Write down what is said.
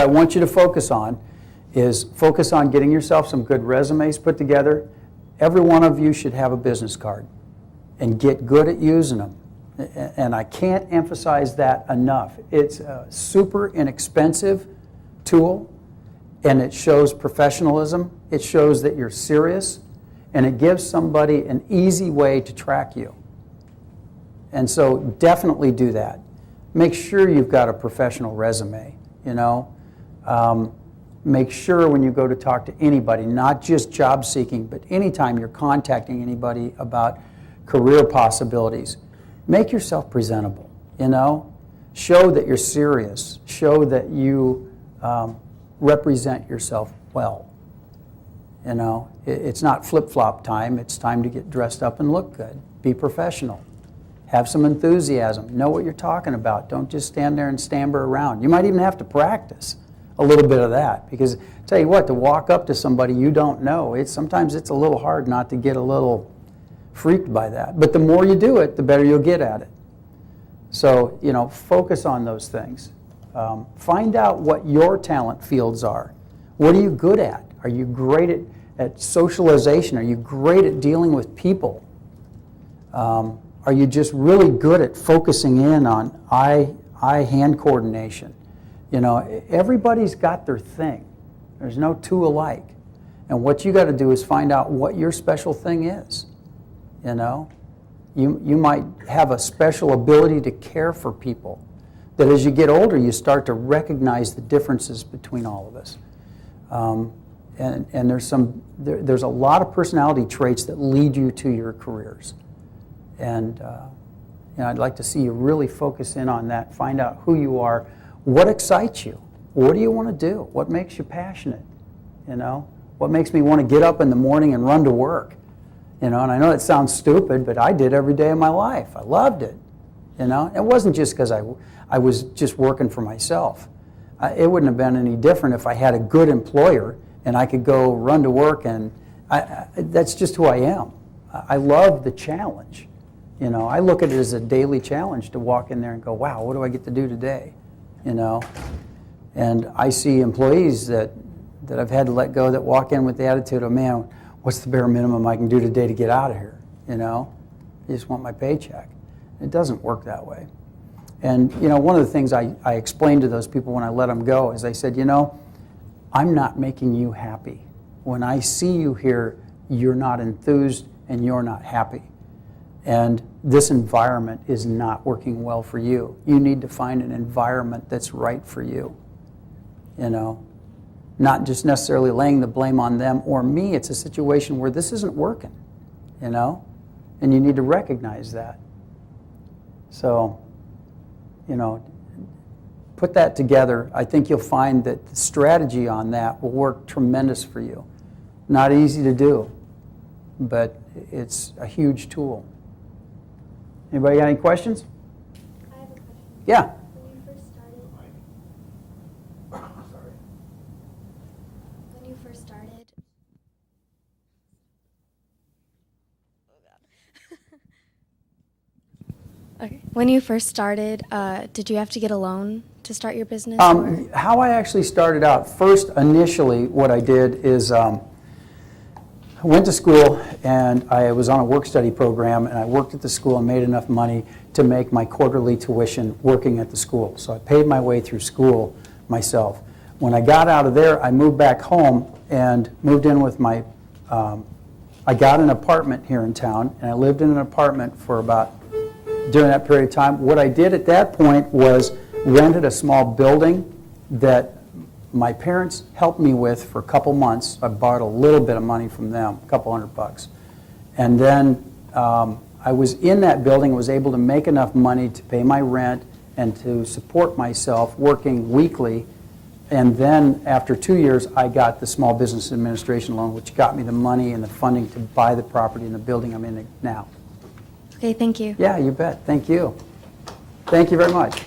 I want you to focus on is focus on getting yourself some good resumes put together. Every one of you should have a business card and get good at using them. And I can't emphasize that enough. It's a super inexpensive tool, and it shows professionalism. It shows that you're serious, and it gives somebody an easy way to track you. And so definitely do that. Make sure you've got a professional resume, you know. Make sure when you go to talk to anybody, not just job seeking, but anytime you're contacting anybody about career possibilities, make yourself presentable, you know. Show that you're serious. Show that you represent yourself well. You know, it's not flip-flop time. It's time to get dressed up and look good. Be professional. Have some enthusiasm. Know what you're talking about. Don't just stand there and stammer around. You might even have to practice a little bit of that, because tell you what, to walk up to somebody you don't know, sometimes it's a little hard not to get a little freaked by that. But the more you do it, the better you'll get at it. So, you know, focus on those things. Find out what your talent fields are. What are you good at? Are you great at socialization? Are you great at dealing with people? Are you just really good at focusing in on eye-hand coordination? You know, everybody's got their thing. There's no two alike. And what you got to do is find out what your special thing is. You know, you might have a special ability to care for people, that as you get older, you start to recognize the differences between all of us. And there's a lot of personality traits that lead you to your careers. And you know, I'd like to see you really focus in on that, find out who you are, what excites you, what do you want to do, what makes you passionate, you know, what makes me want to get up in the morning and run to work. You know, and I know it sounds stupid, but I did every day of my life. I loved it. You know, it wasn't just because I was just working for myself. It wouldn't have been any different if I had a good employer and I could go run to work, and that's just who I am. I love the challenge. You know, I look at it as a daily challenge to walk in there and go, wow, what do I get to do today? You know, and I see employees that I've had to let go that walk in with the attitude of, man, what's the bare minimum I can do today to get out of here? You know, I just want my paycheck. It doesn't work that way. And, you know, one of the things I explained to those people when I let them go is I said, you know, I'm not making you happy. When I see you here, you're not enthused and you're not happy. And this environment is not working well for you. You need to find an environment that's right for you. You know, not just necessarily laying the blame on them or me. It's a situation where this isn't working, you know, and you need to recognize that. So, you know, put that together. I think you'll find that the strategy on that will work tremendous for you. Not easy to do, but it's a huge tool. Anybody got any questions? I have a question. Yeah. When you first started, okay. When you first started, did you have to get a loan to start your business? How I actually started out, first initially what I did is I went to school and I was on a work-study program, and I worked at the school and made enough money to make my quarterly tuition working at the school. So I paid my way through school myself. When I got out of there, I moved back home and moved in with my, I got an apartment here in town, and I lived in an apartment for about, during that period of time. What I did at that point was rented a small building that my parents helped me with for a couple months. I borrowed a little bit of money from them, a couple $100. And then I was in that building, was able to make enough money to pay my rent and to support myself working weekly. And then after 2 years, I got the Small Business Administration loan, which got me the money and the funding to buy the property in the building I'm in now. Okay, thank you. Yeah, you bet. Thank you. Thank you very much.